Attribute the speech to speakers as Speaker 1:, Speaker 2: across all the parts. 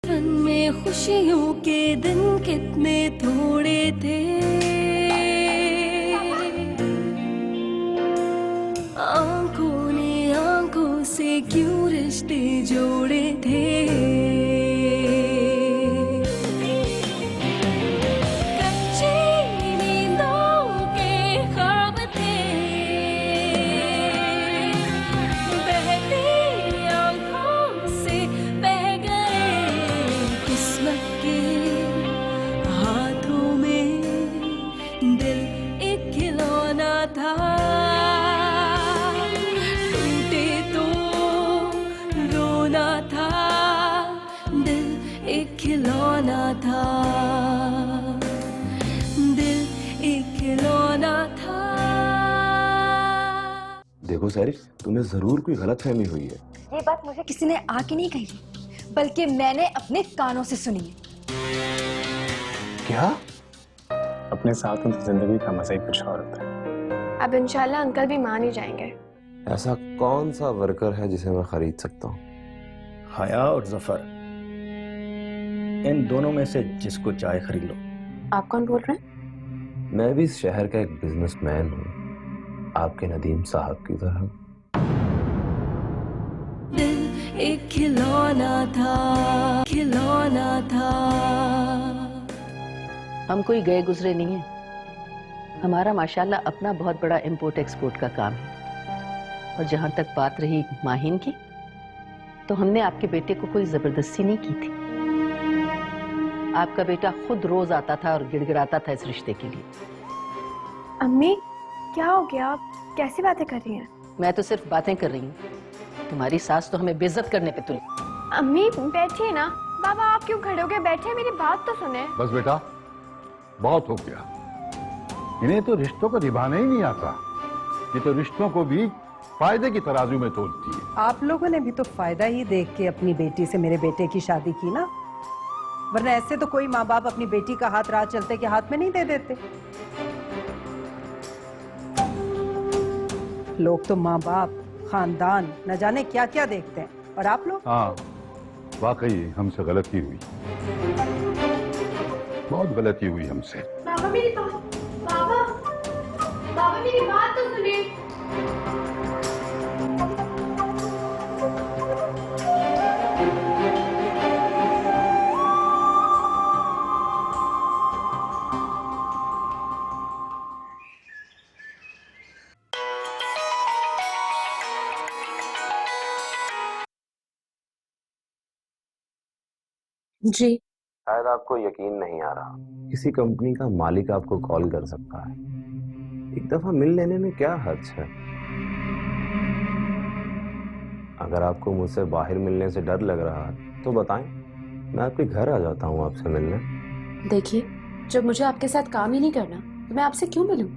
Speaker 1: मन में खुशियों के दिन कितने थोड़े थे, आंखों ने आंखों से क्यों रिश्ते जोड़े थे। कच्ची नींदों के ख्वाब थे, बहती आंखों से बह गए किस्मत के हाथों में। दिल एक खिलौना था, टूटे तो रोना था। दिल एक खिलौना था, दिल एक खिलौना था।
Speaker 2: देखो सैरिश, तुम्हें जरूर कोई गलतफहमी हुई है।
Speaker 3: ये बात मुझे किसी ने आके नहीं कही, बल्कि मैंने अपने कानों से सुनी है।
Speaker 2: क्या?
Speaker 4: अपने साथ में तो जिंदगी का मजा ही कुछ और होता है।
Speaker 5: अब इंशाल्लाह अंकल भी मान ही जाएंगे।
Speaker 2: ऐसा कौन सा वर्कर है जिसे मैं खरीद सकता हूँ?
Speaker 6: हया और जफर, इन दोनों में से जिसको चाहे खरीद लो।
Speaker 5: आप कौन बोल रहे हैं?
Speaker 2: मैं भी इस शहर का एक बिजनेसमैन हूँ, आपके नदीम साहब की तरह।
Speaker 1: दिल एक खिलौना था, खिलौना था।
Speaker 7: हम कोई गए गुजरे नहीं है। हमारा माशाल्लाह अपना बहुत बड़ा इंपोर्ट एक्सपोर्ट का काम है। और जहां तक बात रही माहिन की, तो हमने आपके बेटे को कोई जबरदस्ती नहीं की थी। आपका बेटा खुद रोज आता था और गिड़गिड़ाता था इस रिश्ते के लिए।
Speaker 5: अम्मी क्या हो गया? आप कैसी बातें कर रही हैं?
Speaker 7: मैं तो सिर्फ बातें कर रही हूँ, तुम्हारी सास तो हमें बेइज्जत करने पे तुली।
Speaker 5: अम्मी बैठिए ना। बाबा आप क्यों खड़े हो गए? बैठे, मेरी बात तो सुने।
Speaker 8: बस बेटा, बहुत हो गया। इन्हें तो रिश्तों को निभाना ही नहीं आता। ये तो रिश्तों को भी फायदे की तराजू में तोलती है।
Speaker 9: आप लोगों ने भी तो फायदा ही देख के अपनी बेटी से मेरे बेटे की शादी की ना, वरना ऐसे तो कोई माँ बाप अपनी बेटी का हाथ राह चलते के हाथ में नहीं दे देते। लोग तो माँ बाप, खानदान, न जाने क्या क्या देखते हैं, और आप लोग?
Speaker 8: हाँ, वाकई हमसे गलती हुई, बहुत गलती हुई हमसे।
Speaker 5: बाबा मेरी बात, बाबा बाबा मेरी बात तो सुनिए।
Speaker 3: जी
Speaker 2: शायद आपको यकीन नहीं आ रहा, किसी कंपनी का मालिक आपको कॉल कर सकता है। एक दफा मिल लेने में क्या हर्ज है? अगर आपको मुझसे बाहर मिलने से डर लग रहा है तो बताएं, मैं आपके घर आ जाता हूँ आपसे मिलने।
Speaker 10: देखिए, जब मुझे आपके साथ काम ही नहीं करना तो मैं आपसे क्यों मिलूं?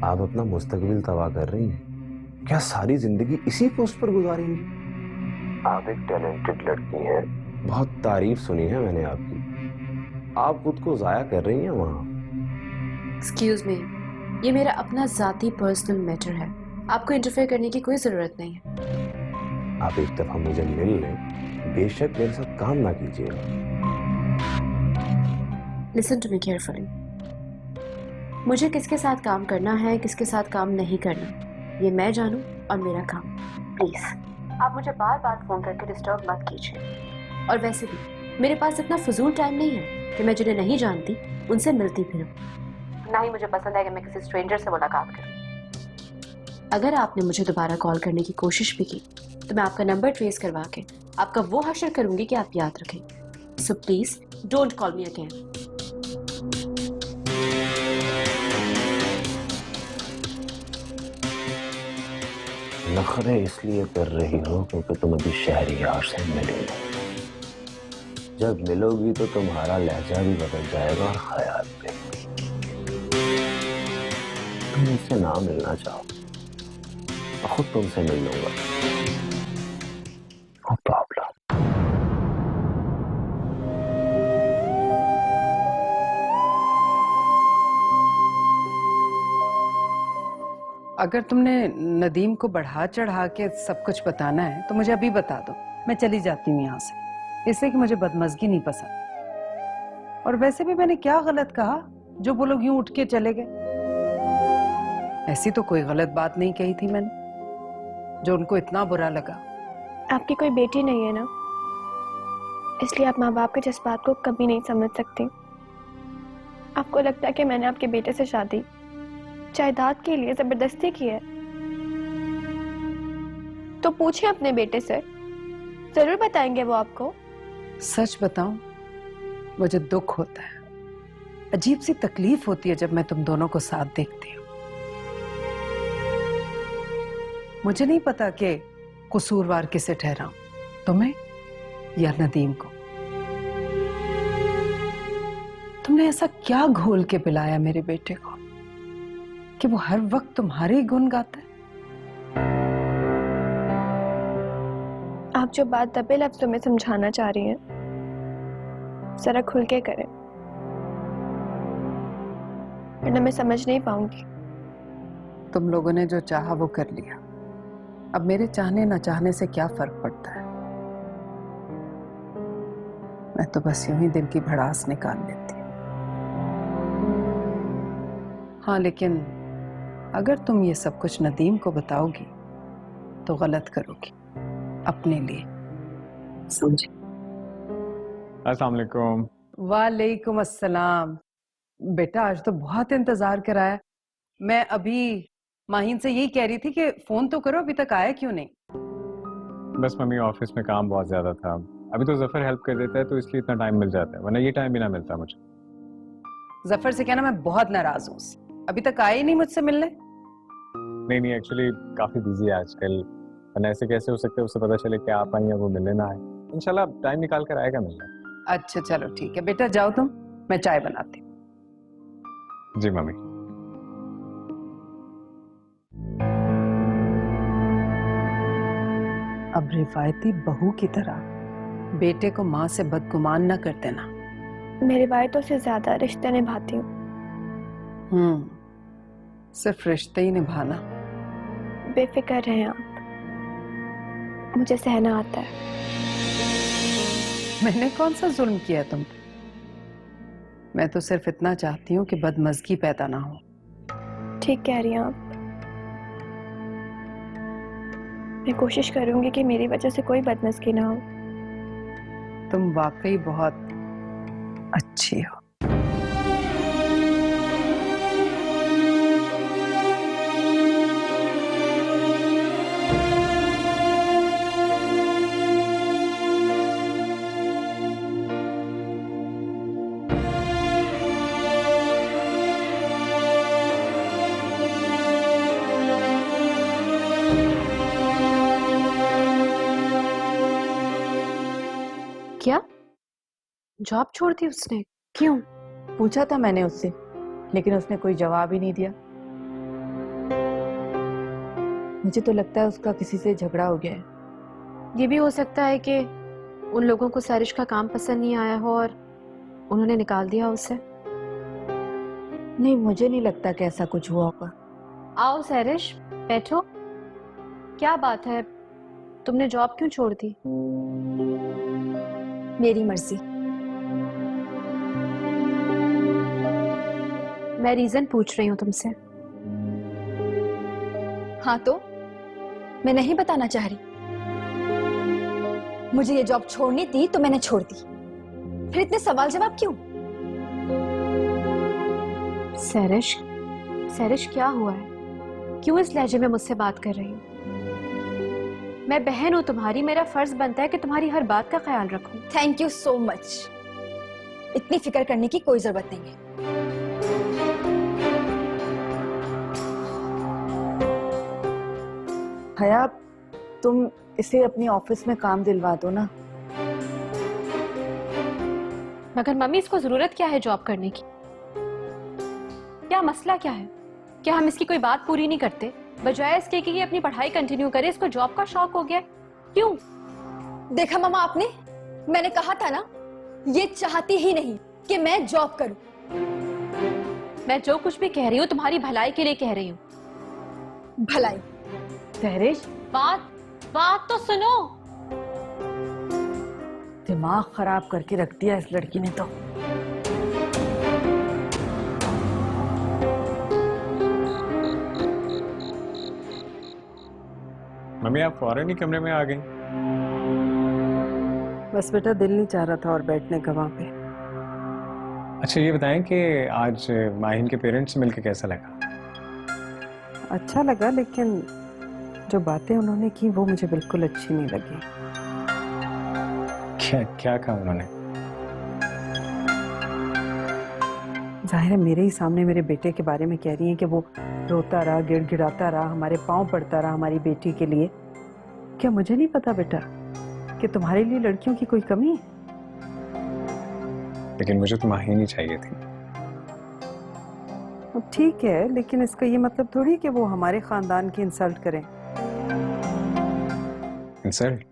Speaker 2: आप अपना मुस्तकबिल तबाह कर रही हैं। क्या सारी जिंदगी इसी पोस्ट पर गुजारेंगी? आप एक टैलेंटेड लड़की हैं, बहुत तारीफ सुनी है मैंने आपकी। आप खुद को जाया कर रही हैं वहाँ।
Speaker 10: एक्सक्यूज मी, ये मेरा अपना जाती पर्सनल मैटर है। आपको इंटरफेयर करने की कोई जरूरत नहीं है।
Speaker 2: आप एक दफा मुझे मिल लें, बेशक मेरे साथ काम ना कीजिएगा।
Speaker 10: Listen to me carefully. मुझे किसके साथ काम करना है, किसके साथ काम नहीं करना, ये मैं जानूं और मेरा काम। प्लीज आप मुझे बार बार फोन करके डिस्टर्ब मत कीजिए। और वैसे भी मेरे पास इतना फजूल टाइम नहीं है कि मैं जिन्हें नहीं जानती उनसे मिलती फिरूं। ना ही मुझे पसंद है कि मैं किसी स्ट्रेंजर से मुलाकात करूं। अगर आपने मुझे दोबारा कॉल करने की कोशिश भी की तो मैं आपका नंबर ट्रेस करवा के आपका वो हशर करूंगी कि आप याद रखें। So please don't call me again.
Speaker 2: नखरे इसलिए कर रही हो क्योंकि तुम अभी शहरियार से मिली नहीं। जब मिलोगी तो तुम्हारा लहजा भी बदल जाएगा और ख्याल भी। तुम मुझसे ना मिलना चाहो, मैं खुद तुमसे मिल लूंगा। No problem.
Speaker 9: अगर तुमने नदीम को बढ़ा चढ़ा के सब कुछ बताना है तो मुझे अभी बता दो, मैं चली जाती हूँ यहाँ से। इसलिए कि मुझे बदमज़गी नहीं पसंद। और वैसे भी मैंने क्या गलत कहा जो वो लोग यूं उठ के चले गए? ऐसी तो कोई गलत बात नहीं कही थी मैंने जो उनको इतना बुरा लगा।
Speaker 5: आपकी कोई बेटी नहीं है ना, इसलिए आप माँ बाप के जज्बात को कभी नहीं समझ सकती। आपको लगता है कि मैंने आपके बेटे से शादी जायदाद के लिए जबरदस्ती की है, तो पूछिए अपने बेटे से, जरूर बताएंगे वो आपको।
Speaker 9: सच बताऊं, मुझे दुख होता है, अजीब सी तकलीफ होती है जब मैं तुम दोनों को साथ देखती हूँ। मुझे नहीं पता कि कसूरवार किसे ठहराऊं, तुम्हें या नदीम को। तुमने ऐसा क्या घोल के पिलाया मेरे बेटे को कि वो हर वक्त तुम्हारे ही गुण गाता है?
Speaker 5: आप जो बात दबे लफ्जों में समझाना चाह रही हैं, जरा खुल के करें, वरना मैं समझ नहीं पाऊंगी।
Speaker 9: तुम लोगों ने जो चाहा वो कर लिया, अब मेरे चाहने ना चाहने से क्या फर्क पड़ता है? मैं तो बस यूं ही दिल की भड़ास निकाल लेती हूँ। हाँ, लेकिन अगर तुम ये सब कुछ नदीम को बताओगी तो गलत करोगी अपने लिए, समझे?
Speaker 4: अस्सलाम वालेकुम।
Speaker 9: वालेकुम अस्सलाम। बेटा आज तो बहुत इंतजार कराया। मैं अभी माहिन से यही कह रही थी कि फोन तो करो, अभी तक आया क्यों नहीं?
Speaker 4: बस मम्मी ऑफिस में काम बहुत ज्यादा था, अभी तो जफर हेल्प कर देता है तो इसलिए इतना टाइम मिल जाता है, वरना ये टाइम भी ना मिलता मुझे।
Speaker 9: जफर से कहना मैं बहुत नाराज हूँ, अभी तक आए ही नहीं मुझसे मिलने।
Speaker 4: नहीं, एक्चुअली काफी बिजी है आजकल, वरना ऐसे कैसे हो सकता है उसे पता चले कि आप आई हैं वो मिलने ना आए। इंशाल्लाह टाइम निकाल कर आएगा मिलने।
Speaker 9: अच्छा चलो ठीक है बेटा, जाओ तुम, मैं चाय बनाती हूँ।
Speaker 4: जी मम्मी।
Speaker 9: अब रिवायती बहू की तरह बेटे को माँ से बदगुमान न कर देना।
Speaker 5: मेरी वायदों से ज्यादा रिश्ते निभाती हूँ।
Speaker 9: सिर्फ रिश्ते ही निभाना।
Speaker 5: बेफिक्र रहें आप, मुझे सहना आता है।
Speaker 9: मैंने कौन सा जुल्म किया तुम पे? मैं तो सिर्फ इतना चाहती हूँ कि बदमज़गी पैदा ना हो।
Speaker 5: ठीक कह रही हैं आप। मैं कोशिश करूंगी कि मेरी वजह से कोई बदमज़गी ना हो।
Speaker 9: तुम वाकई बहुत अच्छी हो।
Speaker 10: क्या जॉब छोड़ दी उसने? क्यों?
Speaker 11: पूछा था मैंने उससे, लेकिन उसने कोई जवाब ही नहीं दिया। मुझे तो लगता है उसका किसी से झगड़ा हो गया है।
Speaker 10: ये भी हो सकता है कि उन लोगों को सैरिश का काम पसंद नहीं आया हो और उन्होंने निकाल दिया उसे।
Speaker 11: नहीं, मुझे नहीं लगता कि ऐसा कुछ हुआ होगा।
Speaker 10: आओ सैरिश, बैठो। क्या बात है, तुमने जॉब क्यों छोड़ दी?
Speaker 3: मेरी मर्जी।
Speaker 10: मैं रीजन पूछ रही हूँ तुमसे।
Speaker 3: हाँ तो मैं नहीं बताना चाह रही। मुझे ये जॉब छोड़नी थी तो मैंने छोड़ दी, फिर इतने सवाल जवाब क्यों?
Speaker 10: सैरिश, सैरिश क्या हुआ है? क्यों इस लहजे में मुझसे बात कर रही हो? मैं बहन हूं तुम्हारी, मेरा फर्ज बनता है कि तुम्हारी हर बात का ख्याल रखूं।
Speaker 3: Thank you so much. इतनी फिक्र करने की कोई जरूरत नहीं है।
Speaker 11: हया, तुम इसे अपनी ऑफिस में काम दिलवा दो ना।
Speaker 10: मगर मम्मी, इसको जरूरत क्या है जॉब करने की? क्या मसला क्या है? क्या हम इसकी कोई बात पूरी नहीं करते? बजाय इसके कि ये अपनी पढ़ाई कंटिन्यू करे, इसको जॉब का शौक हो गया। क्यों?
Speaker 3: देखा मामा आपने, मैंने कहा था ना, ये चाहती ही नहीं कि मैं जॉब करूं।
Speaker 10: मैं जो कुछ भी कह रही हूँ तुम्हारी भलाई के लिए कह रही हूँ।
Speaker 3: भलाई?
Speaker 11: सैरिश,
Speaker 10: बात तो सुनो।
Speaker 11: दिमाग खराब करके रख दिया इस लड़की ने तो।
Speaker 4: मम्मी आप फौरन ही कमरे में आ गई।
Speaker 9: बस बेटा दिल नहीं चाह रहा था और बैठने का वहां पे।
Speaker 4: अच्छा ये बताएं कि आज माहिन के पेरेंट्स से मिलकर कैसा लगा?
Speaker 9: अच्छा लगा, लेकिन जो बातें उन्होंने की वो मुझे बिल्कुल अच्छी नहीं लगी।
Speaker 4: क्या क्या कहा उन्होंने?
Speaker 9: जाहिर है मेरे ही सामने मेरे बेटे के बारे में कह रही हैं कि वो रोता रहा, गिड़गिड़ाता रहा, हमारे पांव पड़ता रहा हमारी बेटी के लिए। क्या मुझे नहीं पता बेटा कि तुम्हारे लिए लड़कियों की कोई कमी है?
Speaker 4: लेकिन मुझे तो माहिन ही चाहिए थी।
Speaker 9: अब ठीक है, लेकिन इसका ये मतलब थोड़ी कि वो हमारे खानदान की इंसल्ट करें।
Speaker 4: इंसल्ट?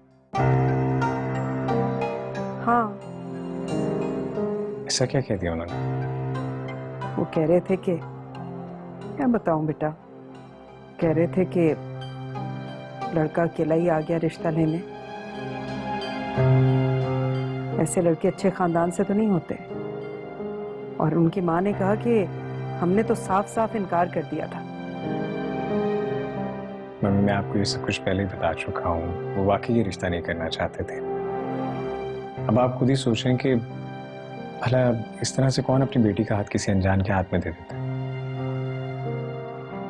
Speaker 9: हाँ,
Speaker 4: ऐसा क्या कह दिया उन्होंने?
Speaker 9: वो कह रहे थे कि, क्या बताऊं बेटा, कह रहे थे कि लड़का अकेला ही आ गया रिश्ता लेने। ऐसे लड़के अच्छे खानदान से तो नहीं होते। और उनकी माँ ने कहा कि हमने तो साफ साफ इनकार कर दिया था।
Speaker 4: मम्मी मैं आपको ये सब कुछ पहले ही बता चुका हूँ, वो वाकई ये रिश्ता नहीं करना चाहते थे। अब आप खुद ही सोचें कि भला इस तरह से कौन अपनी बेटी का हाथ किसी अनजान के हाथ में दे देता है?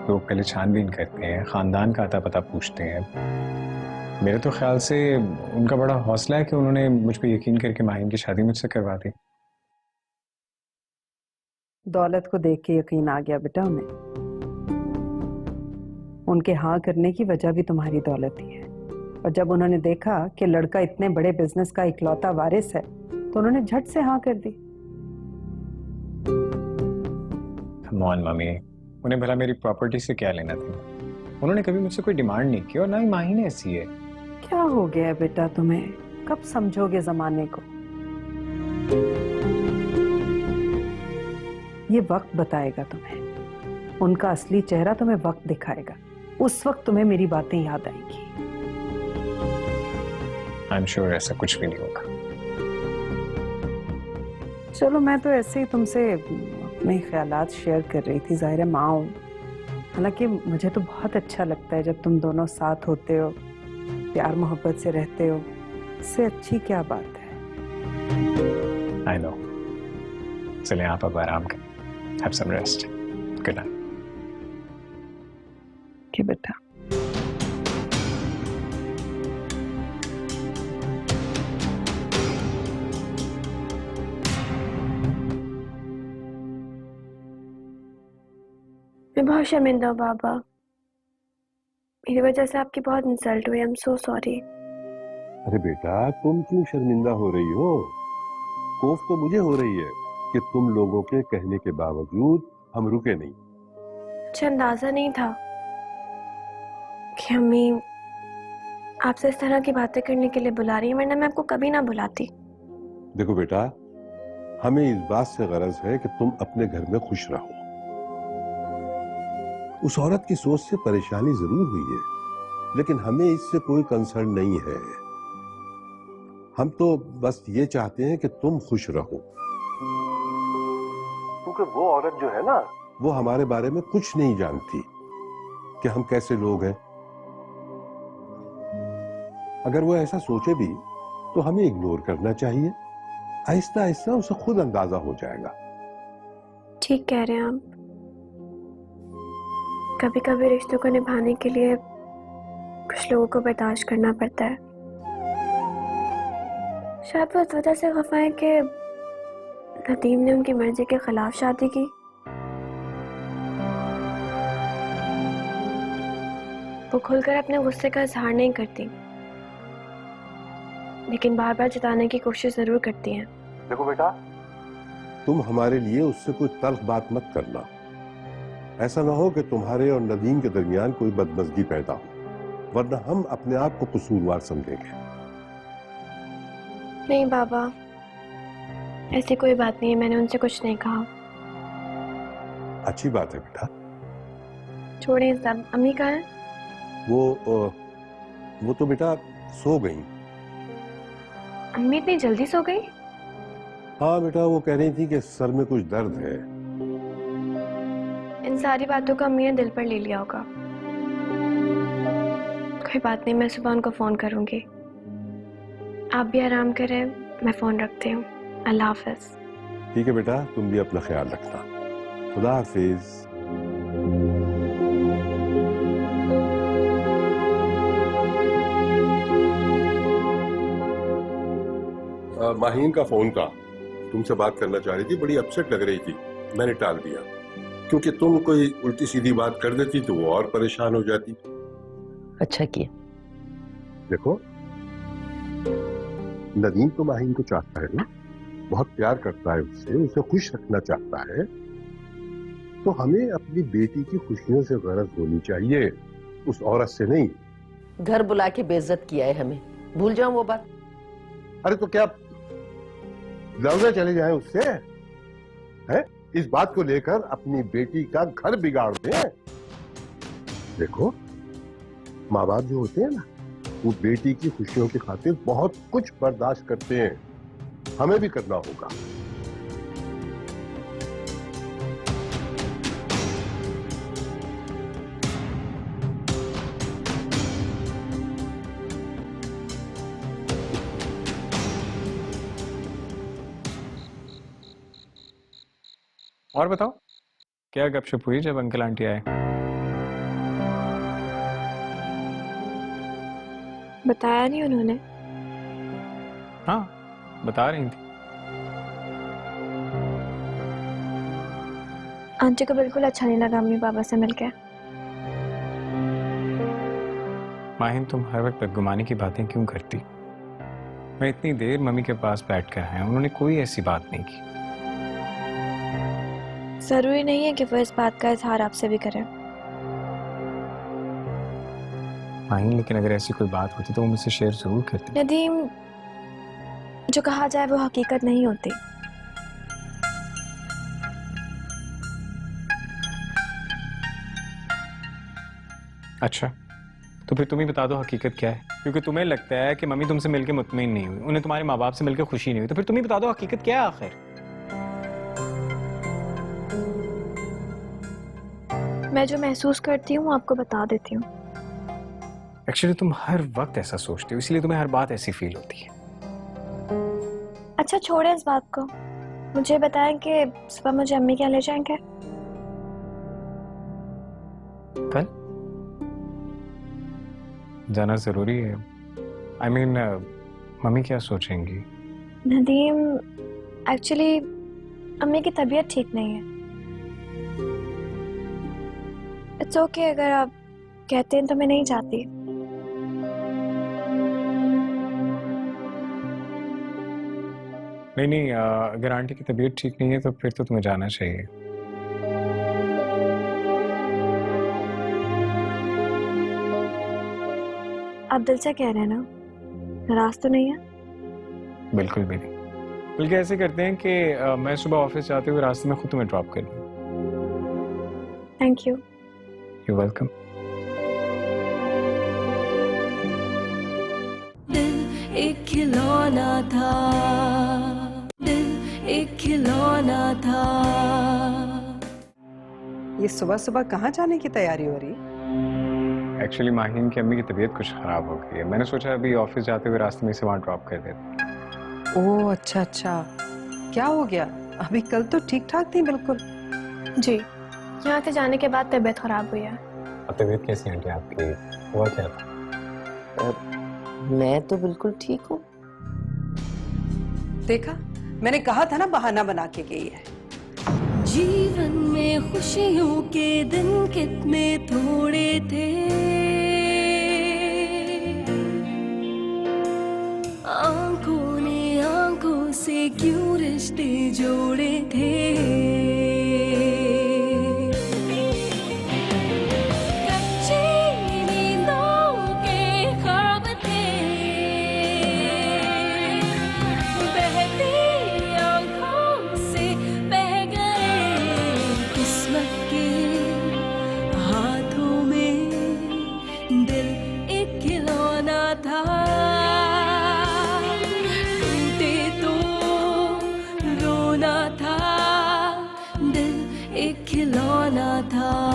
Speaker 4: लोग पहले छानबीन करते हैं, खानदान का अता पता पूछते हैं। मेरे तो ख्याल से उनका बड़ा हौसला है कि उन्होंने मुझ पर यकीन करके माहिन की शादी मुझसे करवा दी।
Speaker 9: दौलत को देख के यकीन आ गया बेटा उन्हें। उनके हाँ करने की वजह भी तुम्हारी दौलत ही है। और जब उन्होंने देखा कि लड़का इतने बड़े बिजनेस का इकलौता वारिस है तो उन्होंने झट से हाँ कर दी।
Speaker 4: Come on, मम्मी, उन्हें भला मेरी प्रॉपर्टी से क्या लेना था? उन्होंने कभी मुझसे कोई डिमांड नहीं की और ना ही माहिन ऐसी है।
Speaker 9: क्या हो गया है बेटा तुम्हें? कब समझोगे जमाने को? ये वक्त बताएगा तुम्हें। उनका असली चेहरा तुम्हें वक्त दिखाएगा। उस वक्त तुम्हें मेरी बातें याद आएंगी।
Speaker 4: I'm sure ऐसा कुछ भी नहीं होगा।
Speaker 9: चलो मैं तो ऐसे ही तुमसे अपने ख्यालात शेयर कर रही थी। जाहिर है माँ हूँ, हालांकि मुझे तो बहुत अच्छा लगता है जब तुम दोनों साथ होते हो, प्यार मोहब्बत से रहते हो। इससे अच्छी क्या बात है?
Speaker 4: I know। चलें आप अब आराम करें। Have some rest। Good night।
Speaker 9: कि बेटा
Speaker 5: मैं बहुत शर्मिंदा हूँ बाबा। मेरी वजह से आपकी बहुत इंसल्ट हुई। I am so sorry.
Speaker 8: अरे बेटा तुम क्यों शर्मिंदा हो रही हो? खौफ तो मुझे हो रही है कि तुम लोगों के कहने के बावजूद हम रुके नहीं।
Speaker 5: मुझे अंदाजा नहीं था कि अम्मी आपसे इस तरह की बातें करने के लिए बुला रही है, वरना मैं आपको कभी ना बुलाती।
Speaker 8: देखो बेटा, हमें इस बात से गरज है कि तुम अपने घर में खुश रहो। उस औरत की सोच से परेशानी जरूर हुई है, लेकिन हमें इससे कोई कंसर्न नहीं है। हम तो बस ये चाहते हैं कि तुम खुश रहो, क्योंकि वो औरत जो है ना, वो हमारे बारे में कुछ नहीं जानती कि हम कैसे लोग हैं। अगर वो ऐसा सोचे भी तो हमें इग्नोर करना चाहिए। आहिस्ता आहिस्ता उसे खुद अंदाजा हो जाएगा।
Speaker 5: ठीक कह रहे हैं आप। कभी कभी रिश्तों को निभाने के लिए कुछ लोगों को बर्दाश्त करना पड़ता है। शायद वो इस वजह से खफा है कि नदीम ने उनकी मर्जी के खिलाफ शादी की। वो खुलकर अपने गुस्से का इजहार नहीं करती, लेकिन बार बार जताने की कोशिश जरूर करती हैं।
Speaker 8: देखो बेटा, तुम हमारे लिए उससे कोई तल्ख बात मत करना। ऐसा ना हो कि तुम्हारे और नदीम के दरमियान कोई बदमज़गी पैदा हो, वरना हम अपने आप को कसूरवार समझेंगे।
Speaker 5: नहीं बाबा, ऐसी कोई बात नहीं है। मैंने उनसे कुछ नहीं कहा।
Speaker 8: अच्छी बात है बेटा।
Speaker 5: छोड़िए सब। अम्मी कहाँ है?
Speaker 8: वो तो बेटा सो गई।
Speaker 5: अम्मी इतनी जल्दी सो गई?
Speaker 8: हाँ बेटा, वो कह रही थी कि सर में कुछ दर्द है।
Speaker 5: इन सारी बातों को अम्मी ने दिल पर ले लिया होगा। कोई बात नहीं, मैं सुबह उनको फोन करूंगी। आप भी आराम करें, मैं फोन रखती हूँ। अल्लाह हाफिज।
Speaker 8: ठीक है बेटा, तुम भी अपना ख्याल रखना। खुदा हाफिज। माहीन का फोन था, तुमसे बात करना चाह रही थी, बड़ी अपसेट लग रही थी। मैंने टाल दिया क्योंकि तुम कोई उल्टी सीधी बात कर देती तो वो और परेशान हो जाती।
Speaker 7: अच्छा किया।
Speaker 8: देखो, नदीम तो माहीन को चाहता है ना, बहुत प्यार करता है उससे, उसे खुश रखना चाहता है। तो हमें अपनी बेटी की खुशियों से गरज होनी चाहिए, उस औरत से नहीं।
Speaker 7: घर बुला के बेइज्जत किया है हमें, भूल जाओ वो बात।
Speaker 8: अरे तो क्या लड़ने चले जाएं उससे? है इस बात को लेकर अपनी बेटी का घर बिगाड़ दें? देखो, माँ बाप जो होते हैं ना, वो बेटी की खुशियों की खातिर बहुत कुछ बर्दाश्त करते हैं। हमें भी करना होगा।
Speaker 4: और बताओ, क्या गपशप हुई जब अंकल आंटी आए?
Speaker 5: बताया नहीं उन्होंने?
Speaker 4: हाँ, बता रही थी।
Speaker 5: आंटी को बिल्कुल अच्छा नहीं लगा अम्मी पापा से मिलके।
Speaker 4: माहिन, तुम हर वक्त बदगुमानी की बातें क्यों करती? मैं इतनी देर मम्मी के पास बैठ कर आया, उन्होंने कोई ऐसी बात नहीं की।
Speaker 5: जरूरी नहीं है कि वो इस बात का इजहार आपसे भी करें।
Speaker 4: माहिन, लेकिन अगर ऐसी कोई बात होती तो वो मुझसे शेयर जरूर करती।
Speaker 5: नदीम, जो कहा जाए वो हकीकत नहीं होती।
Speaker 4: अच्छा, तो फिर तुम ही बता दो हकीकत क्या है, क्योंकि तुम्हें लगता है कि मम्मी तुमसे मिलकर मुतमईन नहीं हुई, उन्हें तुम्हारे माँ बाप से मिलकर खुशी नहीं हुई, तो फिर तुम ही बता दो हकीकत क्या है आखिर।
Speaker 5: मैं जो महसूस करती हूँ आपको बता देती हूँ।
Speaker 4: एक्चुअली तुम हर वक्त ऐसा सोचती हो, इसलिए तुम्हें हर बात ऐसी फील होती है।
Speaker 5: अच्छा छोड़े इस बात को, मुझे बताएं कि सुबह मुझे अम्मी क्या ले जाएंगे?
Speaker 4: कल जाना जरूरी है। I mean, मम्मी क्या सोचेंगी?
Speaker 5: नदीम, एक्चुअली अम्मी की तबीयत ठीक नहीं है। इट्स ओके, अगर आप कहते हैं तो मैं नहीं जाती।
Speaker 4: नहीं, अगर आंटी की तबीयत ठीक नहीं है तो फिर तो तुम्हें जाना चाहिए।
Speaker 5: आप दिल से कह रहे हैं ना? नाराज तो नहीं है?
Speaker 4: बिल्कुल भी नहीं। बल्कि ऐसे करते हैं कि मैं सुबह ऑफिस जाते हुए रास्ते में खुद तुम्हें ड्रॉप कर दूँ।
Speaker 5: Thank you.
Speaker 4: You welcome.
Speaker 1: दिल एक खिलौना था, दिल एक खिलौना था।
Speaker 9: ये सुबह सुबह कहाँ जाने की तैयारी हो रही?
Speaker 4: एक्चुअली माहीन की अम्मी की तबीयत कुछ खराब हो गई है, मैंने सोचा अभी ऑफिस जाते हुए रास्ते में से वहाँ ड्रॉप कर देते।
Speaker 9: ओह अच्छा अच्छा, क्या हो गया? अभी कल तो ठीक ठाक थी बिल्कुल।
Speaker 5: जी, यहाँ से जाने के बाद तबीयत खराब हुई है।
Speaker 4: तबीयत कैसी आंटी आपकी? हुआ क्या था?
Speaker 7: मैं तो बिल्कुल ठीक हूँ।
Speaker 9: देखा, मैंने कहा था ना बहाना बना के गई है।
Speaker 1: जीवन में खुशियों के दिन कितने थोड़े थे, आंखों ने आंखों से क्यों रिश्ते जोड़े थे। रोना था, दिल एक खिलौना था।